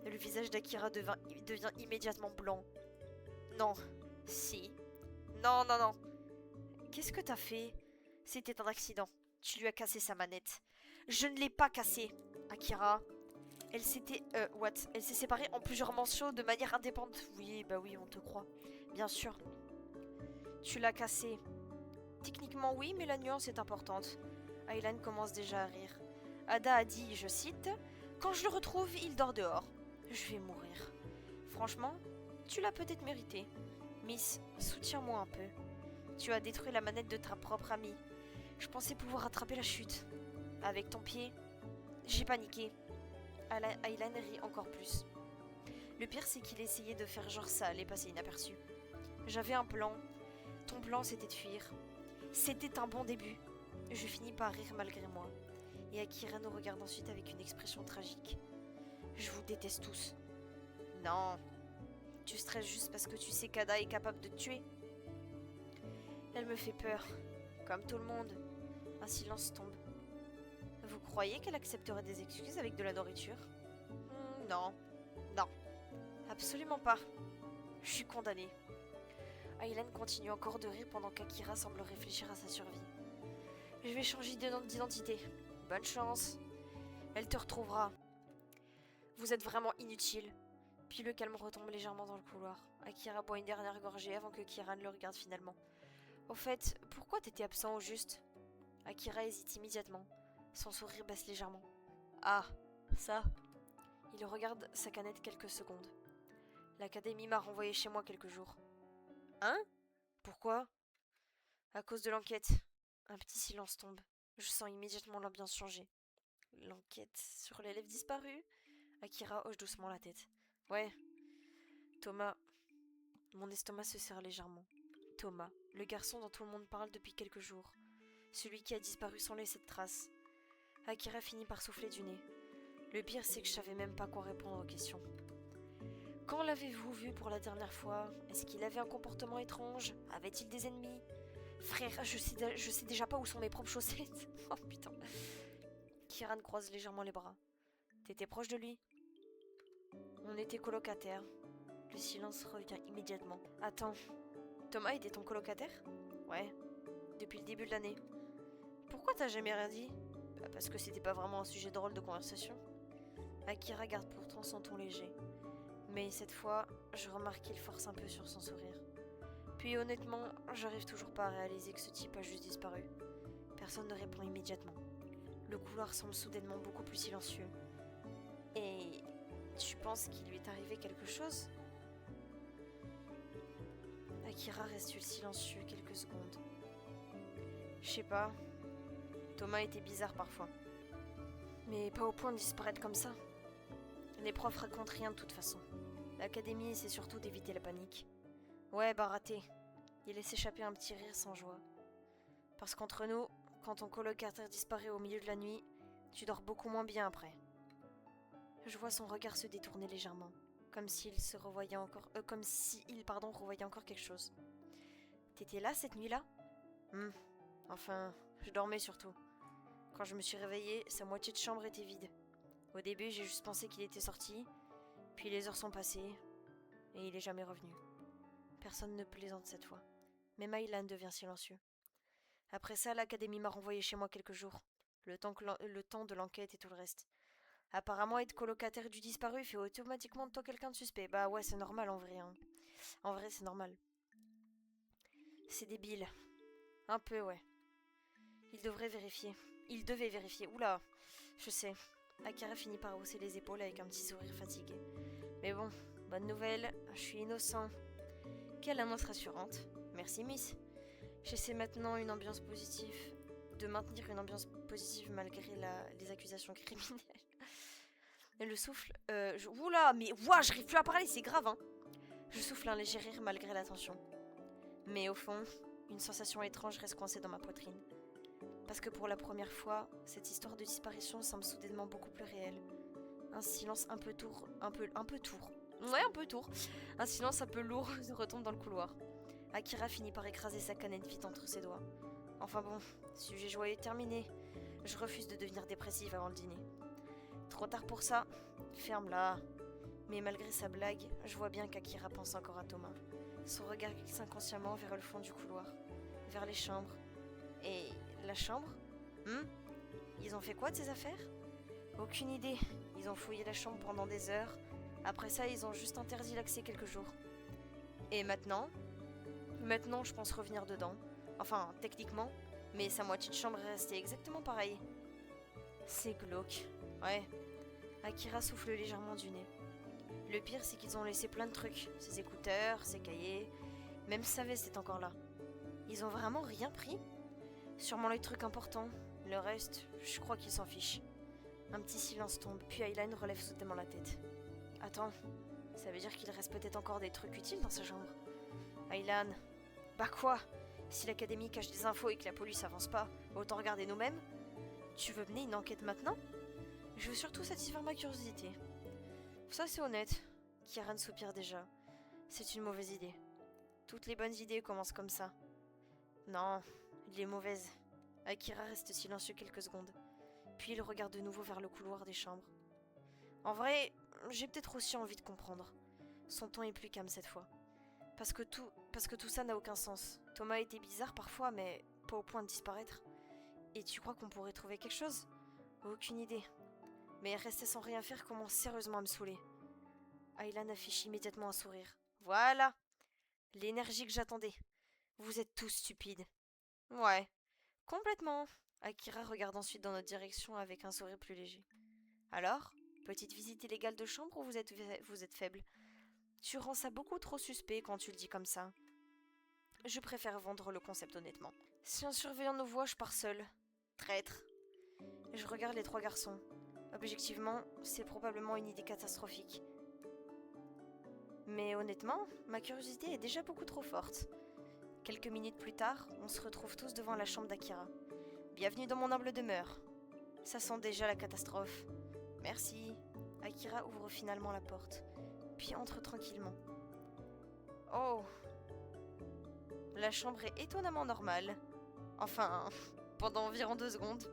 Le visage d'Akira devient immédiatement blanc. Non. Si. Non, non, non. Qu'est-ce que t'as fait? C'était un accident. Tu lui as cassé sa manette. Je ne l'ai pas cassée. Akira. Elle s'était... what? Elle s'est séparée en plusieurs morceaux de manière indépendante. Oui, bah oui, on te croit. Bien sûr. Tu l'as cassée. Techniquement oui, mais la nuance est importante. Aylan commence déjà à rire. Ada a dit, je cite, « Quand je le retrouve, il dort dehors. » Je vais mourir. Franchement, tu l'as peut-être mérité. Miss, soutiens-moi un peu. Tu as détruit la manette de ta propre amie. Je pensais pouvoir rattraper la chute. Avec ton pied, j'ai paniqué. Aylan rit encore plus. Le pire, c'est qu'il essayait de faire genre ça allait passer inaperçu. J'avais un plan. Ton plan, c'était de fuir. C'était un bon début. Je finis par rire malgré moi. Et Akira nous regarde ensuite avec une expression tragique. Je vous déteste tous. Non. Tu stresses juste parce que tu sais qu'Ada est capable de te tuer. Elle me fait peur. Comme tout le monde. Un silence tombe. Vous croyez qu'elle accepterait des excuses avec de la nourriture? Non. Non. Absolument pas. Je suis condamnée. Aylan continue encore de rire pendant qu'Akira semble réfléchir à sa survie. Je vais changer d'identité. Bonne chance. Elle te retrouvera. Vous êtes vraiment inutile. Puis le calme retombe légèrement dans le couloir. Akira boit une dernière gorgée avant que Kiran le regarde finalement. Au fait, pourquoi t'étais absent au juste? Akira hésite immédiatement. Son sourire baisse légèrement. Ah, ça. Il regarde sa canette quelques secondes. L'académie m'a renvoyé chez moi quelques jours. Hein? Pourquoi? À cause de l'enquête. Un petit silence tombe. Je sens immédiatement l'ambiance changer. L'enquête sur l'élève disparu? Akira hoche doucement la tête. Ouais. Thomas. Mon estomac se serre légèrement. Thomas, le garçon dont tout le monde parle depuis quelques jours. Celui qui a disparu sans laisser de traces. Akira finit par souffler du nez. Le pire, c'est que je savais même pas quoi répondre aux questions. Quand l'avez-vous vu pour la dernière fois? Est-ce qu'il avait un comportement étrange? Avait-il des ennemis? Frère, je sais déjà pas où sont mes propres chaussettes. Oh putain. Kiran croise légèrement les bras. T'étais proche de lui? On était colocataires. Le silence revient immédiatement. Attends, Thomas était ton colocataire? Ouais, depuis le début de l'année. Pourquoi t'as jamais rien dit? Bah parce que c'était pas vraiment un sujet drôle de conversation. Akira garde pourtant son ton léger. Mais cette fois, je remarque qu'il force un peu sur son sourire. Puis honnêtement, j'arrive toujours pas à réaliser que ce type a juste disparu. Personne ne répond immédiatement. Le couloir semble soudainement beaucoup plus silencieux. Et tu penses qu'il lui est arrivé quelque chose? Akira reste silencieux quelques secondes. Je sais pas. Thomas était bizarre parfois. Mais pas au point de disparaître comme ça. Les profs racontent rien de toute façon. L'académie essaie surtout d'éviter la panique. Ouais, bah raté. Il laisse échapper un petit rire sans joie. Parce qu'entre nous, quand ton colocataire disparaît au milieu de la nuit, tu dors beaucoup moins bien après. Je vois son regard se détourner légèrement, comme s'il se revoyait encore, revoyait encore quelque chose. T'étais là cette nuit-là? Enfin, je dormais surtout. Quand je me suis réveillée, sa moitié de chambre était vide. Au début, j'ai juste pensé qu'il était sorti, puis les heures sont passées, et il est jamais revenu. Personne ne plaisante cette fois. Même Aylan devient silencieux. Après ça, l'académie m'a renvoyé chez moi quelques jours. Le temps de l'enquête et tout le reste. Apparemment, être colocataire du disparu fait automatiquement de toi quelqu'un de suspect. Bah ouais, c'est normal en vrai. Hein. En vrai, c'est normal. C'est débile. Un peu, ouais. Il devait vérifier. Oula, je sais. Akira finit par hausser les épaules avec un petit sourire fatigué. Mais bon, bonne nouvelle, je suis innocent. Quelle annonce rassurante. Merci, Miss. J'essaie maintenant de maintenir une ambiance positive malgré les accusations criminelles. Et le souffle... Oula, mais ouah, j'arrive plus à parler, c'est grave, hein. Je souffle un léger rire malgré la tension. Mais au fond, une sensation étrange reste coincée dans ma poitrine. Parce que pour la première fois, cette histoire de disparition semble soudainement beaucoup plus réelle. Un silence un peu tour. Ouais, un peu tour. Un silence un peu lourd retombe dans le couloir. Akira finit par écraser sa canette vite entre ses doigts. Enfin bon, sujet joyeux terminé. Je refuse de devenir dépressive avant le dîner. Trop tard pour ça. Ferme-la. Mais malgré sa blague, je vois bien qu'Akira pense encore à Thomas. Son regard glisse inconsciemment vers le fond du couloir, vers les chambres. Et la chambre? Ils ont fait quoi de ces affaires? Aucune idée. Ils ont fouillé la chambre pendant des heures. Après ça, ils ont juste interdit l'accès quelques jours. Et maintenant? Maintenant, je pense revenir dedans. Enfin, techniquement. Mais sa moitié de chambre est restée exactement pareille. C'est glauque. Ouais. Akira souffle légèrement du nez. Le pire, c'est qu'ils ont laissé plein de trucs. Ses écouteurs, ses cahiers. Même sa veste est encore là. Ils ont vraiment rien pris? Sûrement les trucs importants. Le reste, je crois qu'ils s'en fichent. Un petit silence tombe, puis Aylan relève soudainement la tête. Attends, ça veut dire qu'il reste peut-être encore des trucs utiles dans sa chambre. Aylan, bah quoi? Si l'académie cache des infos et que la police avance pas, autant regarder nous-mêmes? Tu veux mener une enquête maintenant? Je veux surtout satisfaire ma curiosité. Ça c'est honnête. Kieran soupire déjà. C'est une mauvaise idée. Toutes les bonnes idées commencent comme ça. Non, il est mauvaise. Akira reste silencieux quelques secondes. Puis il regarde de nouveau vers le couloir des chambres. En vrai, j'ai peut-être aussi envie de comprendre. Son ton est plus calme cette fois. Parce que tout ça n'a aucun sens. Thomas était bizarre parfois, mais pas au point de disparaître. Et tu crois qu'on pourrait trouver quelque chose? Aucune idée. Mais rester sans rien faire commence sérieusement à me saouler. Aylan affiche immédiatement un sourire. Voilà! L'énergie que j'attendais. Vous êtes tous stupides. Ouais, complètement. Akira regarde ensuite dans notre direction avec un sourire plus léger. Alors, petite visite illégale de chambre ou vous êtes faible? Tu rends ça beaucoup trop suspect quand tu le dis comme ça. Je préfère vendre le concept honnêtement. Si un surveillant nous voit, je pars seul. Traître. Je regarde les trois garçons. Objectivement, c'est probablement une idée catastrophique. Mais honnêtement, ma curiosité est déjà beaucoup trop forte. Quelques minutes plus tard, on se retrouve tous devant la chambre d'Akira. Bienvenue dans mon humble demeure. Ça sent déjà la catastrophe. Merci. Akira ouvre finalement la porte, puis entre tranquillement. Oh. La chambre est étonnamment normale. Enfin, pendant environ 2 secondes.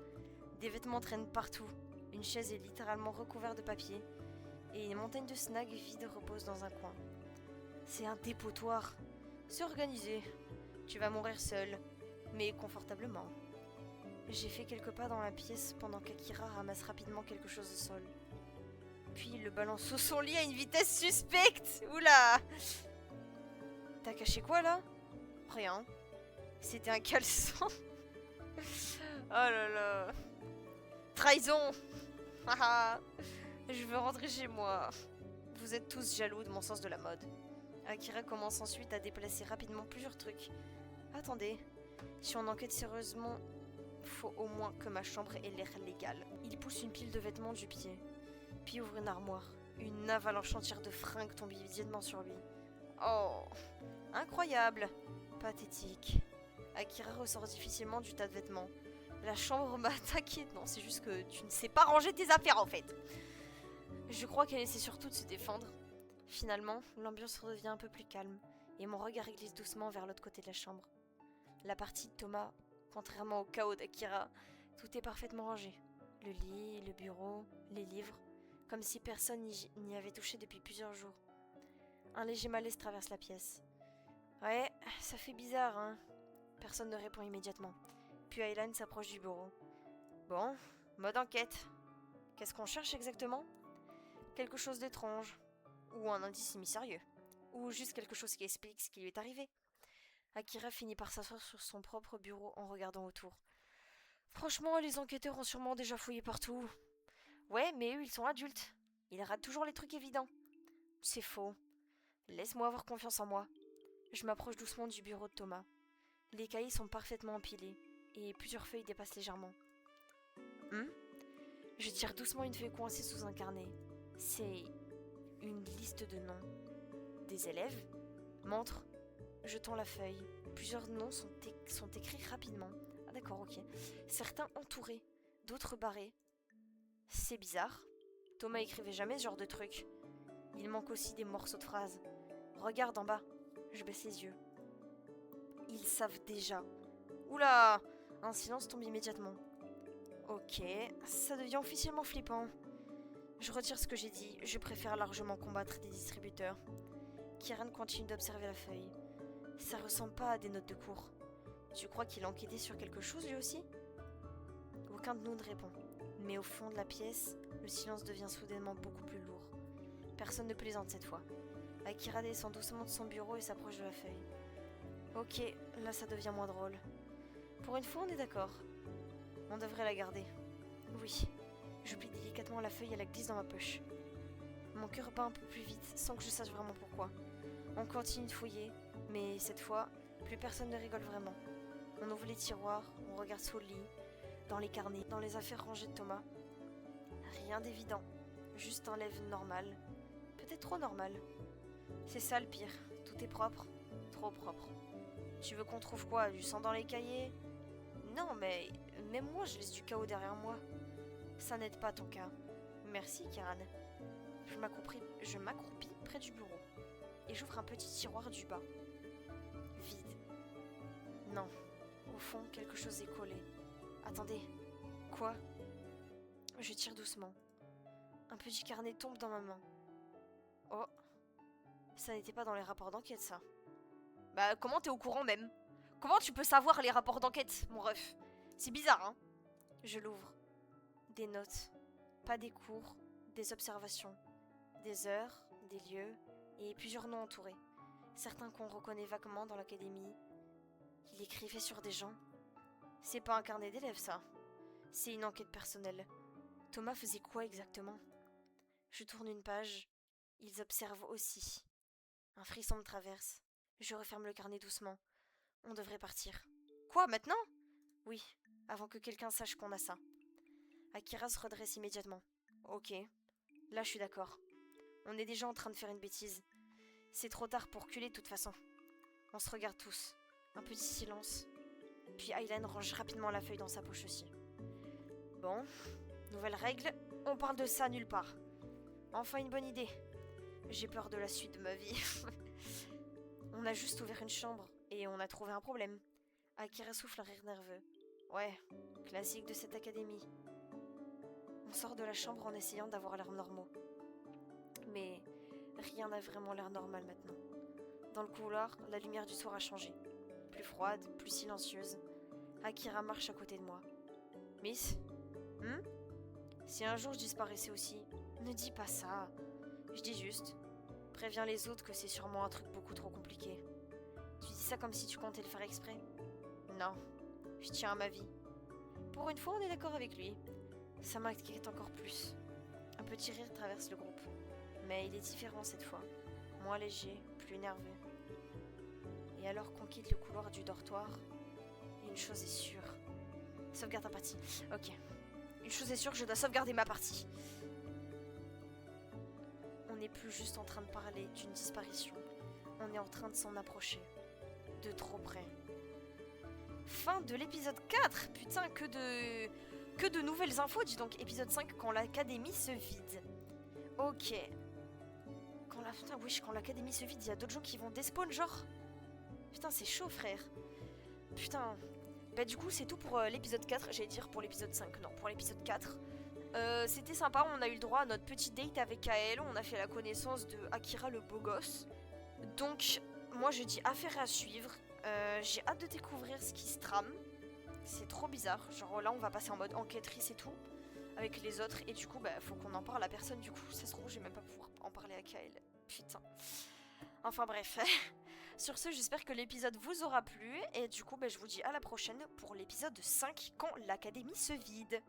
Des vêtements traînent partout. Une chaise est littéralement recouverte de papier. Et une montagne de snacks vides repose dans un coin. C'est un dépotoir. C'est organisé. Tu vas mourir seul, mais confortablement. J'ai fait quelques pas dans la pièce pendant qu'Akira ramasse rapidement quelque chose au sol. Puis il le balance sous son lit à une vitesse suspecte. Oula! T'as caché quoi là? Rien. C'était un caleçon. Oh là là. Trahison. Je veux rentrer chez moi. Vous êtes tous jaloux de mon sens de la mode. Akira commence ensuite à déplacer rapidement plusieurs trucs. Attendez, si on enquête sérieusement, faut au moins que ma chambre ait l'air légale. Il pousse une pile de vêtements du pied, puis ouvre une armoire. Une avalanche entière de fringues tombe immédiatement sur lui. Oh, incroyable, pathétique. Akira ressort difficilement du tas de vêtements. La chambre m'a attaqué. Non, c'est juste que tu ne sais pas ranger tes affaires en fait. Je crois qu'elle essaie surtout de se défendre. Finalement, l'ambiance redevient un peu plus calme, et mon regard glisse doucement vers l'autre côté de la chambre. La partie de Thomas, contrairement au chaos d'Akira, tout est parfaitement rangé. Le lit, le bureau, les livres, comme si personne n'y avait touché depuis plusieurs jours. Un léger malaise traverse la pièce. Ouais, ça fait bizarre, hein. Personne ne répond immédiatement. Puis Aylan s'approche du bureau. Bon, mode enquête. Qu'est-ce qu'on cherche exactement? Quelque chose d'étrange. Ou un indice semi-sérieux. Ou juste quelque chose qui explique ce qui lui est arrivé. Akira finit par s'asseoir sur son propre bureau en regardant autour. Franchement, les enquêteurs ont sûrement déjà fouillé partout. Ouais, mais eux, ils sont adultes. Ils ratent toujours les trucs évidents. C'est faux. Laisse-moi avoir confiance en moi. Je m'approche doucement du bureau de Thomas. Les cahiers sont parfaitement empilés, et plusieurs feuilles dépassent légèrement. Je tire doucement une feuille coincée sous un carnet. C'est une liste de noms. Des élèves? Montre. Je tends la feuille. Plusieurs noms sont écrits rapidement. Ah d'accord, ok. Certains entourés, d'autres barrés. C'est bizarre. Thomas écrivait jamais ce genre de truc. Il manque aussi des morceaux de phrases. Regarde en bas. Je baisse les yeux. Ils savent déjà. Oula! Un silence tombe immédiatement. Ok, ça devient officiellement flippant. Je retire ce que j'ai dit, je préfère largement combattre des distributeurs. Kieran continue d'observer la feuille. Ça ressemble pas à des notes de cours. Tu crois qu'il a enquêté sur quelque chose lui aussi? Aucun de nous ne répond. Mais au fond de la pièce, le silence devient soudainement beaucoup plus lourd. Personne ne plaisante cette fois. Akira descend doucement de son bureau et s'approche de la feuille. Ok, là ça devient moins drôle. Pour une fois, on est d'accord. On devrait la garder. Oui. Je plie délicatement la feuille et la glisse dans ma poche. Mon cœur bat un peu plus vite, sans que je sache vraiment pourquoi. On continue de fouiller, mais cette fois, plus personne ne rigole vraiment. On ouvre les tiroirs, on regarde sous le lit, dans les carnets, dans les affaires rangées de Thomas. Rien d'évident, juste un lève normal. Peut-être trop normal. C'est ça le pire, tout est propre, trop propre. Tu veux qu'on trouve quoi? Du sang dans les cahiers? Non, mais même moi je laisse du chaos derrière moi. Ça n'aide pas ton cas. Merci, Kieran. Je m'accroupis près du bureau et j'ouvre un petit tiroir du bas. Vide. Non. Au fond, quelque chose est collé. Attendez. Quoi? Je tire doucement. Un petit carnet tombe dans ma main. Oh. Ça n'était pas dans les rapports d'enquête, ça. Bah, comment t'es au courant même? Comment tu peux savoir les rapports d'enquête, mon ref? C'est bizarre, hein? Je l'ouvre. Des notes. Pas des cours, des observations. Des heures, des lieux, et plusieurs noms entourés. Certains qu'on reconnaît vaguement dans l'académie. Il écrivait sur des gens. C'est pas un carnet d'élèves, ça. C'est une enquête personnelle. Thomas faisait quoi exactement? Je tourne une page. Ils observent aussi. Un frisson me traverse. Je referme le carnet doucement. On devrait partir. Quoi, maintenant? Oui, avant que quelqu'un sache qu'on a ça. Akira se redresse immédiatement. Ok, là je suis d'accord. On est déjà en train de faire une bêtise. C'est trop tard pour reculer de toute façon. On se regarde tous. Un petit silence. Puis Aylan range rapidement la feuille dans sa poche aussi. Bon, nouvelle règle, on parle de ça nulle part. Enfin une bonne idée. J'ai peur de la suite de ma vie. On a juste ouvert une chambre et on a trouvé un problème. Akira souffle un rire nerveux. Ouais, classique de cette académie. On sort de la chambre en essayant d'avoir l'air normaux. Mais rien n'a vraiment l'air normal maintenant. Dans le couloir, la lumière du soir a changé. Plus froide, plus silencieuse. Akira marche à côté de moi. Miss? Si un jour je disparaissais aussi, ne dis pas ça. Je dis juste, préviens les autres que c'est sûrement un truc beaucoup trop compliqué. Tu dis ça comme si tu comptais le faire exprès? Non, je tiens à ma vie. Pour une fois, on est d'accord avec lui. Ça m'inquiète encore plus. Un petit rire traverse le groupe. Mais il est différent cette fois. Moins léger, plus nerveux. Et alors qu'on quitte le couloir du dortoir, une chose est sûre. Sauvegarde ta partie. Ok. Une chose est sûre, je dois sauvegarder ma partie. On n'est plus juste en train de parler d'une disparition. On est en train de s'en approcher. De trop près. Fin de l'épisode 4. Putain, que de nouvelles infos, dis donc. Épisode 5, quand l'académie se vide. Ok. Putain, wesh, quand l'académie se vide, il y a d'autres gens qui vont despawn, genre. Putain, c'est chaud, frère. Putain. Bah du coup, c'est tout pour l'épisode 4. J'allais dire pour l'épisode 5. Non, pour l'épisode 4. C'était sympa, on a eu le droit à notre petite date avec Kael. On a fait la connaissance de Akira le beau gosse. Donc, moi je dis affaire à suivre. J'ai hâte de découvrir ce qui se trame. C'est trop bizarre. Genre là, on va passer en mode enquêtrice et tout. Avec les autres. Et du coup, bah, faut qu'on en parle à personne. Du coup, ça se trouve, je vais même pas pouvoir en parler à Kael. Putain. Enfin bref. Sur ce, j'espère que l'épisode vous aura plu. Et du coup, bah, je vous dis à la prochaine pour l'épisode 5 quand l'académie se vide.